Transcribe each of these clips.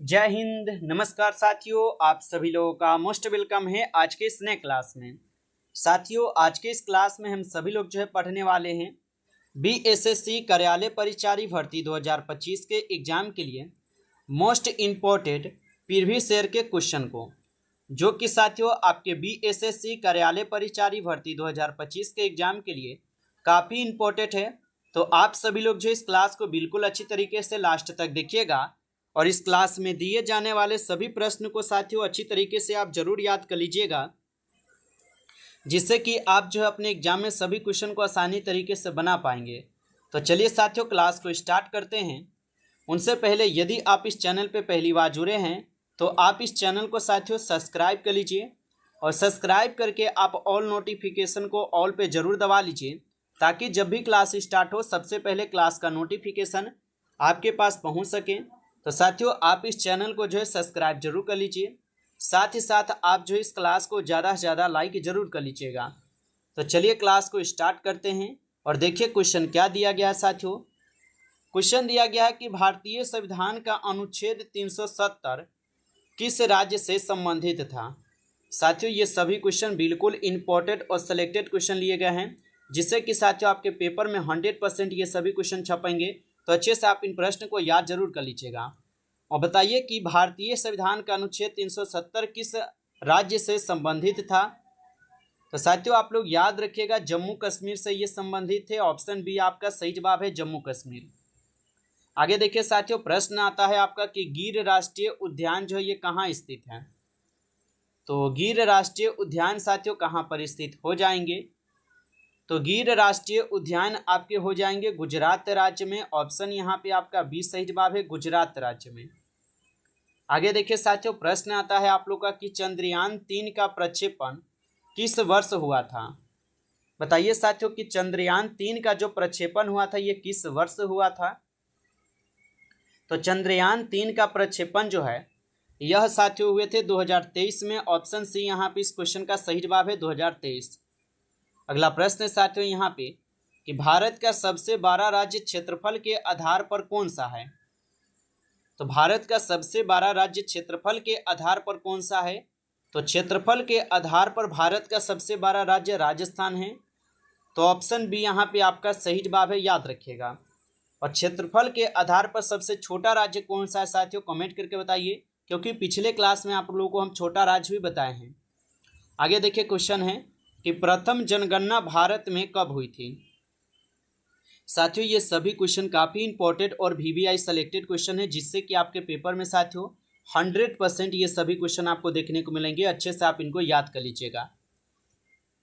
जय हिंद। नमस्कार साथियों, आप सभी लोगों का मोस्ट वेलकम है आज के इस नए क्लास में। साथियों, आज के इस क्लास में हम सभी लोग पढ़ने वाले हैं बीएसएससी कार्यालय परिचारी भर्ती 2025 के एग्जाम के लिए मोस्ट इम्पोर्टेंट प्रीवियस ईयर के क्वेश्चन को, जो कि साथियों आपके बीएसएससी कार्यालय परिचारी भर्ती 2025 के एग्जाम के लिए काफ़ी इम्पोर्टेंट है। तो आप सभी लोग इस क्लास को बिल्कुल अच्छी तरीके से लास्ट तक देखिएगा और इस क्लास में दिए जाने वाले सभी प्रश्न को साथियों अच्छी तरीके से आप जरूर याद कर लीजिएगा, जिससे कि आप अपने एग्जाम में सभी क्वेश्चन को आसानी तरीके से बना पाएंगे। तो चलिए साथियों, क्लास को स्टार्ट करते हैं। उनसे पहले यदि आप इस चैनल पे पहली बार जुड़े हैं तो आप इस चैनल को साथियों सब्सक्राइब कर लीजिए और सब्सक्राइब करके आप ऑल नोटिफिकेशन को ऑल पे ज़रूर दबा लीजिए, ताकि जब भी क्लास स्टार्ट हो सबसे पहले क्लास का नोटिफिकेशन आपके पास पहुंच सके। तो साथियों, आप इस चैनल को सब्सक्राइब जरूर कर लीजिए, साथ ही साथ आप इस क्लास को ज़्यादा से ज़्यादा लाइक जरूर कर लीजिएगा। तो चलिए क्लास को स्टार्ट करते हैं और देखिए क्वेश्चन क्या दिया गया है। साथियों, क्वेश्चन दिया गया है कि भारतीय संविधान का अनुच्छेद 370 किस राज्य से संबंधित था। साथियों, ये सभी क्वेश्चन बिल्कुल इम्पोर्टेंट और सिलेक्टेड क्वेश्चन लिए गए हैं, जिससे कि साथियों आपके पेपर में 100% ये सभी क्वेश्चन छपेंगे। तो अच्छे से आप इन प्रश्न को याद जरूर कर लीजिएगा और बताइए कि भारतीय संविधान का अनुच्छेद 370 किस राज्य से संबंधित था। तो साथियों आप लोग याद रखिएगा, जम्मू कश्मीर से ये संबंधित थे। ऑप्शन बी आपका सही जवाब है, जम्मू कश्मीर। आगे देखिए साथियों, प्रश्न आता है आपका कि गिर राष्ट्रीय उद्यान ये कहाँ स्थित है। तो गिर राष्ट्रीय उद्यान साथियों कहाँ पर स्थित हो जाएंगे। तो गिर राष्ट्रीय उद्यान आपके हो जाएंगे गुजरात राज्य में। ऑप्शन यहाँ पे आपका बी सही जवाब है, गुजरात राज्य में। आगे देखिए साथियों, प्रश्न आता है आप लोग का कि चंद्रयान 3 का प्रक्षेपण किस वर्ष हुआ था। बताइए साथियों कि चंद्रयान 3 का जो प्रक्षेपण हुआ था ये किस वर्ष हुआ था। तो चंद्रयान 3 का प्रक्षेपण यह साथियों हुए थे 2023 में। ऑप्शन सी यहाँ पे इस क्वेश्चन का सही जवाब है, 2023। अगला प्रश्न है साथियों यहाँ पे कि भारत का सबसे बड़ा राज्य क्षेत्रफल के आधार पर कौन सा है। तो भारत का सबसे बड़ा राज्य क्षेत्रफल के आधार पर कौन सा है। तो क्षेत्रफल के आधार पर भारत का सबसे बड़ा राज्य राजस्थान है। तो ऑप्शन बी यहाँ पे आपका सही जवाब है, याद रखिएगा। और क्षेत्रफल के आधार पर सबसे छोटा राज्य कौन सा है साथियों, कमेंट करके बताइए, क्योंकि पिछले क्लास में आप लोगों को हम छोटा राज्य भी बताए हैं। आगे देखिए क्वेश्चन है कि प्रथम जनगणना भारत में कब हुई थी। साथियों ये सभी क्वेश्चन काफ़ी इंपॉर्टेंट और वीवीआई सेलेक्टेड क्वेश्चन है, जिससे कि आपके पेपर में साथियों 100% ये सभी क्वेश्चन आपको देखने को मिलेंगे। अच्छे से आप इनको याद कर लीजिएगा।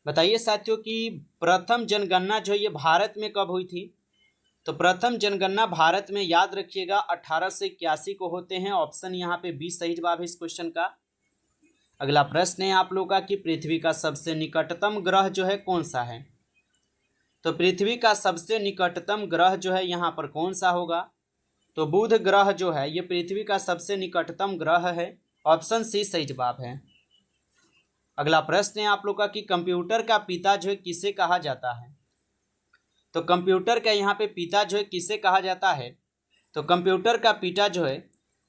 बताइए साथियों कि प्रथम जनगणना ये भारत में कब हुई थी। तो प्रथम जनगणना भारत में याद रखिएगा 1881 को होते हैं। ऑप्शन यहाँ पे बी सही जवाब है इस क्वेश्चन का। अगला प्रश्न है आप लोगों का कि पृथ्वी का सबसे निकटतम ग्रह कौन सा है। तो पृथ्वी का सबसे निकटतम ग्रह यहाँ पर कौन सा होगा। तो बुध ग्रह ये पृथ्वी का सबसे निकटतम ग्रह है। ऑप्शन सी सही जवाब है। अगला प्रश्न है आप लोग का कि कंप्यूटर का पिता किसे कहा जाता है। तो कंप्यूटर का यहाँ पे पिता किसे कहा जाता है। तो कंप्यूटर का पिता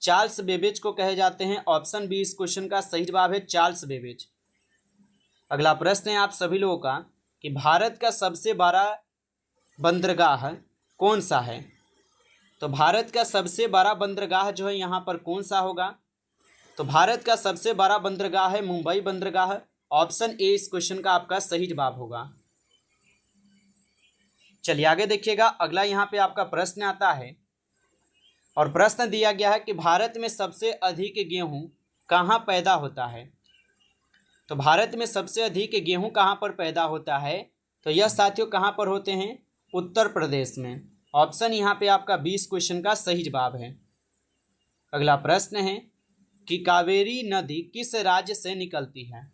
चार्ल्स बेबेज को कहे जाते हैं। ऑप्शन बी इस क्वेश्चन का सही जवाब है, चार्ल्स बेबेज। अगला प्रश्न है आप सभी लोगों का कि भारत का सबसे बड़ा बंदरगाह कौन सा है। तो भारत का सबसे बड़ा बंदरगाह यहाँ पर कौन सा होगा। तो भारत का सबसे बड़ा बंदरगाह है मुंबई बंदरगाह। ऑप्शन ए इस क्वेश्चन का आपका सही जवाब होगा। चलिए आगे देखिएगा, अगला यहाँ पे आपका प्रश्न आता है और प्रश्न दिया गया है कि भारत में सबसे अधिक गेहूं कहाँ पैदा होता है। तो भारत में सबसे अधिक गेहूं कहाँ पर पैदा होता है। तो यह साथियों कहाँ पर होते हैं, उत्तर प्रदेश में। ऑप्शन यहाँ पे आपका 20 क्वेश्चन का सही जवाब है। अगला प्रश्न है कि कावेरी नदी किस राज्य से निकलती है।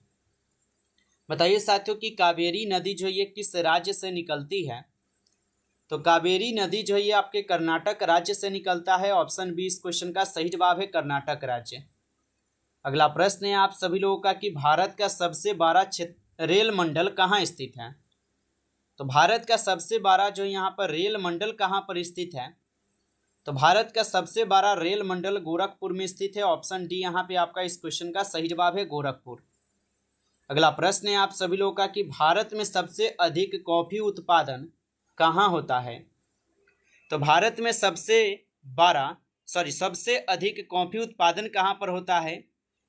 बताइए साथियों कि कावेरी नदी ये किस राज्य से निकलती है। तो कावेरी नदी ये आपके कर्नाटक राज्य से निकलता है। ऑप्शन बी इस क्वेश्चन का सही जवाब है, कर्नाटक राज्य। अगला प्रश्न है आप सभी लोगों का कि भारत का सबसे बड़ा रेल मंडल कहाँ स्थित है। तो भारत का सबसे बड़ा यहाँ पर रेल मंडल कहाँ पर स्थित है। तो भारत का सबसे बड़ा रेल मंडल गोरखपुर में स्थित है। ऑप्शन डी यहाँ पे आपका इस क्वेश्चन का सही जवाब है, गोरखपुर। अगला प्रश्न है आप सभी लोगों का कि भारत में सबसे अधिक कॉफी उत्पादन कहाँ होता है। तो भारत में सबसे अधिक कॉफी उत्पादन कहाँ पर होता है।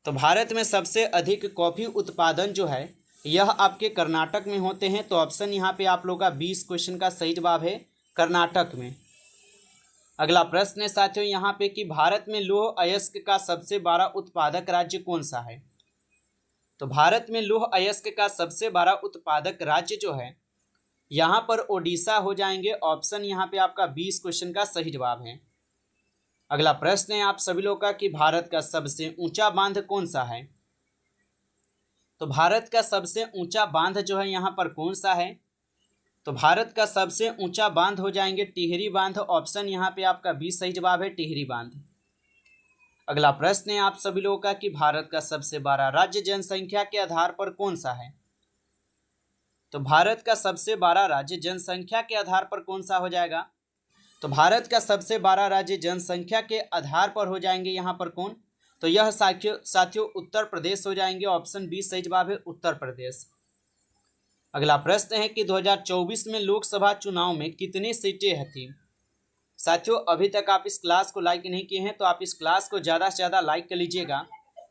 तो भारत में सबसे अधिक कॉफी उत्पादन जो है यह आपके कर्नाटक में होते हैं। तो ऑप्शन यहाँ पे आप लोगों का 20 क्वेश्चन का सही जवाब है, कर्नाटक में। अगला प्रश्न है साथियों यहाँ पे कि भारत में लौह अयस्क का सबसे बड़ा उत्पादक राज्य कौन सा है। तो भारत में लौह अयस्क का सबसे बड़ा उत्पादक राज्य जो है यहाँ पर ओडिशा हो जाएंगे। ऑप्शन यहाँ पे आपका 20 क्वेश्चन का सही जवाब है। अगला प्रश्न है आप सभी लोगों का कि भारत का सबसे ऊंचा बांध कौन सा है। तो भारत का सबसे ऊंचा बांध जो है यहाँ पर कौन सा है। तो भारत का सबसे ऊंचा बांध हो जाएंगे टिहरी बांध। ऑप्शन यहाँ पे आपका 20 सही जवाब है, टिहरी बांध। अगला प्रश्न है आप सभी लोगों का कि भारत का सबसे बड़ा राज्य जनसंख्या के आधार पर कौन सा है। तो भारत का सबसे बड़ा राज्य जनसंख्या के आधार पर कौन सा हो जाएगा। तो भारत का सबसे बड़ा राज्य जनसंख्या के आधार पर हो जाएंगे यहाँ पर कौन। तो यह साथियों उत्तर प्रदेश हो जाएंगे। ऑप्शन 20 सही जवाब है, उत्तर प्रदेश। अगला प्रश्न है कि 2024 में लोकसभा चुनाव में कितनी सीटें थी। साथियों अभी तक आप इस क्लास को लाइक नहीं किए हैं तो आप इस क्लास को ज़्यादा से ज़्यादा लाइक कर लीजिएगा।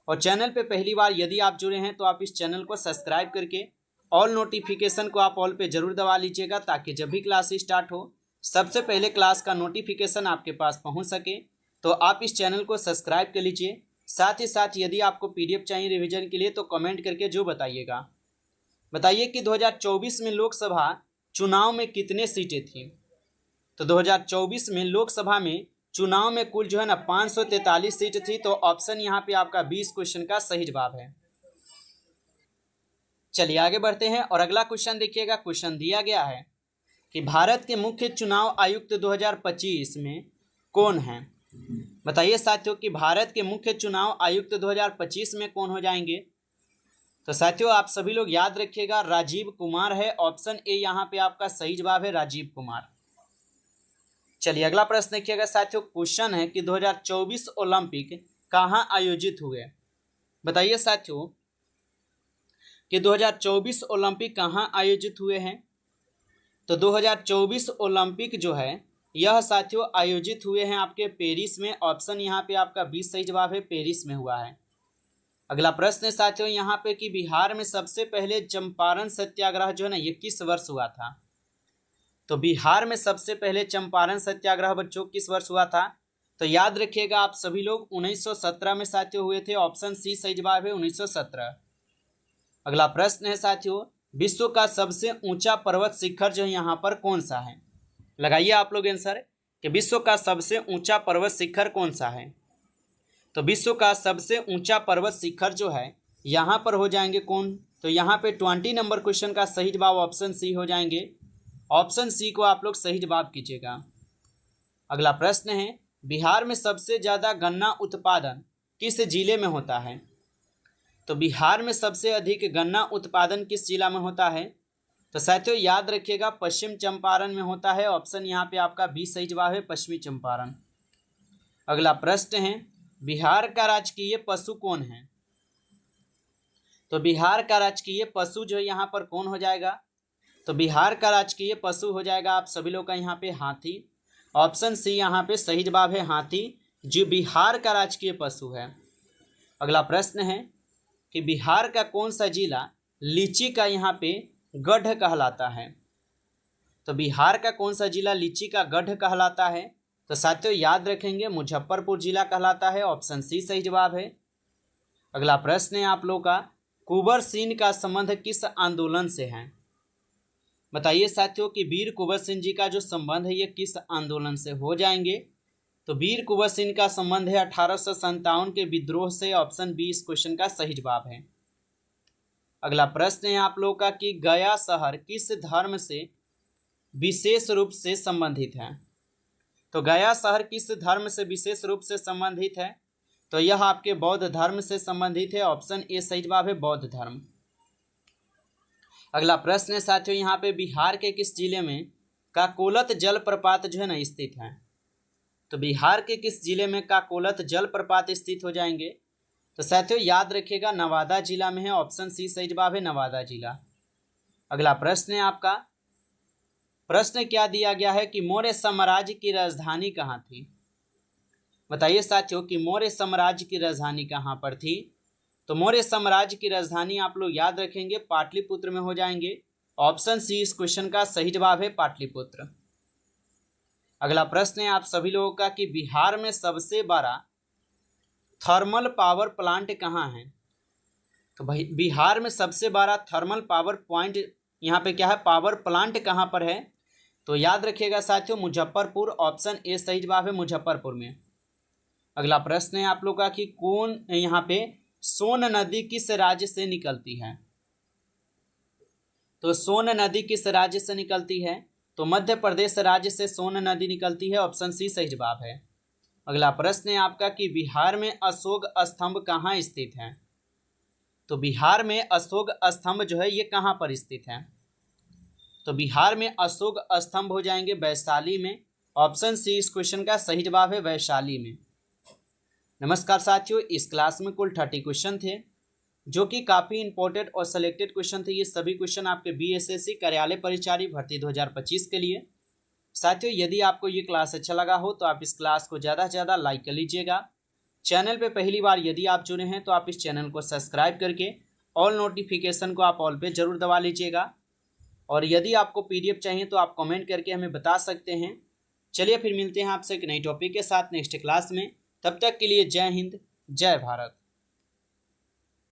और चैनल पे पहली बार यदि आप जुड़े हैं तो आप इस चैनल को सब्सक्राइब करके ऑल नोटिफिकेशन को आप ऑल पे ज़रूर दबा लीजिएगा, ताकि जब भी क्लास स्टार्ट हो सबसे पहले क्लास का नोटिफिकेशन आपके पास पहुंच सके। तो आप इस चैनल को सब्सक्राइब कर लीजिए। साथ ही साथ यदि आपको PDF चाहिए रिवीजन के लिए तो कमेंट करके जो बताइए कि 2024 में लोकसभा चुनाव में कितने सीटें थी। तो 2024 में लोकसभा में चुनाव में कुल जो है ना 543 सीट थी। तो ऑप्शन यहाँ पे आपका 20 क्वेश्चन का सही जवाब है। चलिए आगे बढ़ते हैं और अगला क्वेश्चन देखिएगा। क्वेश्चन दिया गया है कि भारत के मुख्य चुनाव आयुक्त 2025 में कौन है। बताइए साथियों कि भारत के मुख्य चुनाव आयुक्त 2025 में कौन हो जाएंगे। तो साथियों आप सभी लोग याद रखिएगा, राजीव कुमार है। ऑप्शन ए यहाँ पे आपका सही जवाब है, राजीव कुमार। चलिए अगला प्रश्न देखिएगा साथियों। क्वेश्चन है कि 2024 ओलंपिक कहाँ आयोजित हुए। बताइए साथियों कि 2024 ओलंपिक कहाँ आयोजित हुए हैं। तो 2024 ओलंपिक जो है यह साथियों आयोजित हुए हैं आपके पेरिस में। ऑप्शन यहाँ पे आपका 20 सही जवाब है, पेरिस में हुआ है। अगला प्रश्न है साथियों यहाँ पे कि बिहार में सबसे पहले चंपारण सत्याग्रह जो है ना ये किस वर्ष हुआ था। तो बिहार में सबसे पहले चंपारण सत्याग्रह बच्चों किस वर्ष हुआ था। तो याद रखिएगा आप सभी लोग 1917 में साथियों हुए थे। ऑप्शन सी सही जवाब है, 1917। अगला प्रश्न है साथियों विश्व का सबसे ऊंचा पर्वत शिखर जो है यहाँ पर कौन सा है। लगाइए आप लोग आंसर कि विश्व का सबसे ऊंचा पर्वत शिखर कौन सा है। तो विश्व का सबसे ऊंचा पर्वत शिखर जो है यहाँ पर हो जाएंगे कौन। तो यहाँ पे 20 नंबर क्वेश्चन का सही जवाब ऑप्शन सी हो जाएंगे। ऑप्शन सी को आप लोग सही जवाब कीजिएगा। अगला प्रश्न है बिहार में सबसे ज़्यादा गन्ना उत्पादन किस जिले में होता है। तो बिहार में सबसे अधिक गन्ना उत्पादन किस जिला में होता है। तो साथियों याद रखिएगा पश्चिम चंपारण में होता है। ऑप्शन यहाँ पे आपका 20 सही जवाब है, पश्चिमी चंपारण। अगला प्रश्न है बिहार का राजकीय पशु कौन है। तो बिहार का राजकीय पशु जो है यहाँ पर कौन हो जाएगा। तो बिहार का राजकीय पशु हो जाएगा आप सभी लोग का यहाँ पे हाथी। ऑप्शन सी यहाँ पे सही जवाब है, हाथी जो बिहार का राजकीय पशु है। अगला प्रश्न है कि बिहार का कौन सा जिला लीची का यहाँ पे गढ़ कहलाता है। तो बिहार का कौन सा जिला लीची का गढ़ कहलाता है। तो साथियों याद रखेंगे मुजफ्फरपुर जिला कहलाता है। ऑप्शन सी सही जवाब है। अगला प्रश्न है आप लोगों का कुंवर सिंह का संबंध किस आंदोलन से है। बताइए साथियों कि वीर कुंवर सिंह जी का जो संबंध है ये किस आंदोलन से हो जाएंगे। तो वीर कुंवर सिंह का संबंध है 1857 के विद्रोह से। ऑप्शन बी इस क्वेश्चन का सही जवाब है। अगला प्रश्न है आप लोगों का कि गया शहर किस धर्म से विशेष रूप से संबंधित है। तो गया शहर किस धर्म से विशेष रूप से संबंधित है। तो यह आपके बौद्ध धर्म से संबंधित है। ऑप्शन ए सही जवाब है, बौद्ध धर्म। अगला प्रश्न है साथियों यहाँ पे बिहार के किस जिले में काकोलत जलप्रपात जो है ना स्थित है। तो बिहार के किस जिले में काकोलत जलप्रपात स्थित हो जाएंगे? तो साथियों याद रखिएगा नवादा जिला में है, ऑप्शन सी सही जवाब है, नवादा जिला। अगला प्रश्न है आपका, प्रश्न क्या दिया गया है कि मौर्य साम्राज्य की राजधानी कहाँ थी? बताइए साथियों कि मौर्य साम्राज्य की राजधानी कहाँ पर थी? तो मौर्य साम्राज्य की राजधानी आप लोग याद रखेंगे पाटलिपुत्र में हो जाएंगे। ऑप्शन सी इस क्वेश्चन का सही जवाब है, पाटलिपुत्र। अगला प्रश्न है आप सभी लोगों का कि बिहार में सबसे बड़ा थर्मल पावर प्लांट कहाँ है? तो भाई बिहार में सबसे बड़ा थर्मल पावर पॉइंट यहाँ पे क्या है, पावर प्लांट कहाँ पर है? तो याद रखिएगा साथियों मुजफ्फरपुर, ऑप्शन ए सही जवाब है, मुजफ्फरपुर में। अगला प्रश्न है आप लोग का कि कौन यहाँ पे सोन नदी किस राज्य से निकलती है? तो सोन नदी किस राज्य से निकलती है? तो मध्य प्रदेश राज्य से सोन नदी निकलती है, ऑप्शन सी सही जवाब है। अगला प्रश्न है आपका कि बिहार में अशोक स्तंभ कहाँ स्थित है? तो बिहार में अशोक स्तंभ जो है ये कहाँ पर स्थित है? तो बिहार में अशोक स्तंभ हो जाएंगे वैशाली में, ऑप्शन सी इस क्वेश्चन का सही जवाब है, वैशाली में। नमस्कार साथियों, इस क्लास में कुल 30 क्वेश्चन थे जो कि काफ़ी इंपॉर्टेंट और सिलेक्टेड क्वेश्चन थे। ये सभी क्वेश्चन आपके बीएसएससी कार्यालय परिचारी भर्ती 2025 के लिए। साथियों यदि आपको ये क्लास अच्छा लगा हो तो आप इस क्लास को ज़्यादा से ज़्यादा लाइक कर लीजिएगा। चैनल पे पहली बार यदि आप जुड़े हैं तो आप इस चैनल को सब्सक्राइब करके ऑल नोटिफिकेशन को आप ऑल पे ज़रूर दबा लीजिएगा। और यदि आपको पीडीएफ चाहिए तो आप कमेंट करके हमें बता सकते हैं। चलिए फिर मिलते हैं आपसे एक नई टॉपिक के साथ नेक्स्ट क्लास में। तब तक के लिए जय हिंद, जय भारत।